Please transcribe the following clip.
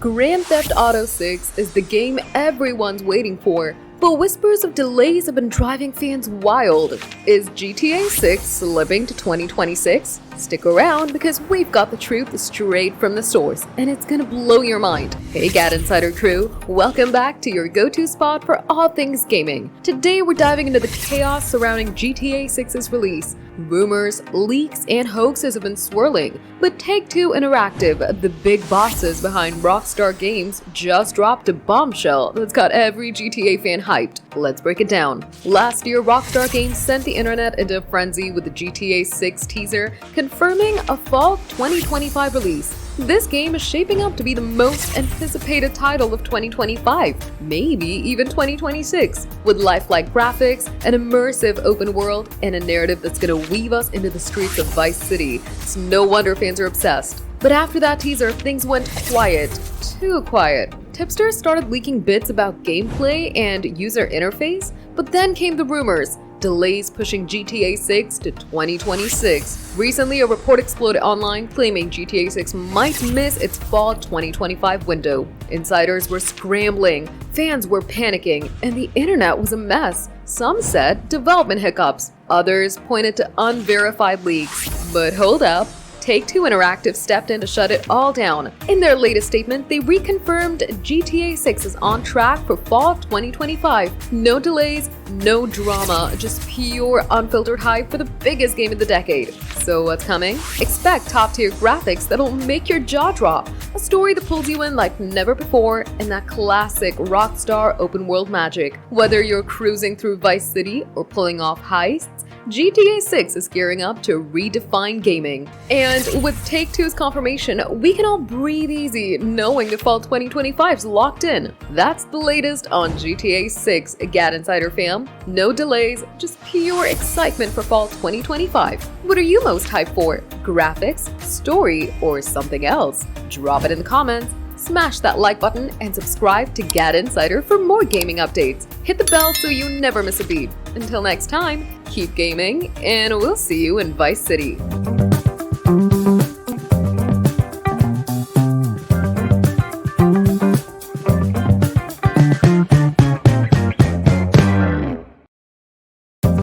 Grand Theft Auto 6 is the game everyone's waiting for, but whispers of delays have been driving fans wild. Is GTA 6 slipping to 2026? Stick around because we've got the truth straight from the source, and it's gonna blow your mind. Hey GadInsider crew, welcome back to your go-to spot for all things gaming. Today we're diving into the chaos surrounding GTA 6's release. Rumors, leaks, and hoaxes have been swirling, but Take-Two Interactive, the big bosses behind Rockstar Games, just dropped a bombshell that's got every GTA fan hyped. Let's break it down. Last year, Rockstar Games sent the internet into a frenzy with the GTA 6 teaser, confirming a fall 2025 release. This game is shaping up to be the most anticipated title of 2025, maybe even 2026, with lifelike graphics, an immersive open world, and a narrative that's gonna weave us into the streets of Vice City. It's no wonder fans are obsessed. But after that teaser, things went quiet. Too quiet. Tipsters started leaking bits about gameplay and user interface, but then came the rumors. Delays pushing GTA 6 to 2026. Recently, a report exploded online claiming GTA 6 might miss its fall 2025 window. Insiders were scrambling, fans were panicking, and the internet was a mess. Some said development hiccups, others pointed to unverified leaks. But hold up. Take-Two Interactive stepped in to shut it all down. In their latest statement, they reconfirmed GTA 6 is on track for fall 2025. No delays, no drama, just pure unfiltered hype for the biggest game of the decade. So what's coming? Expect top-tier graphics that'll make your jaw drop, a story that pulls you in like never before, and that classic Rockstar open-world magic. Whether you're cruising through Vice City or pulling off heists, GTA 6 is gearing up to redefine gaming. And with Take-Two's confirmation, we can all breathe easy knowing the fall 2025's locked in. That's the latest on GTA 6, GadInsider fam. No delays, just pure excitement for fall 2025. What are you most hyped for? Graphics, story, or something else? Drop it in the comments. Smash that like button and subscribe to GadInsider for more gaming updates. Hit the bell so you never miss a beat. Until next time, keep gaming, and we'll see you in Vice City.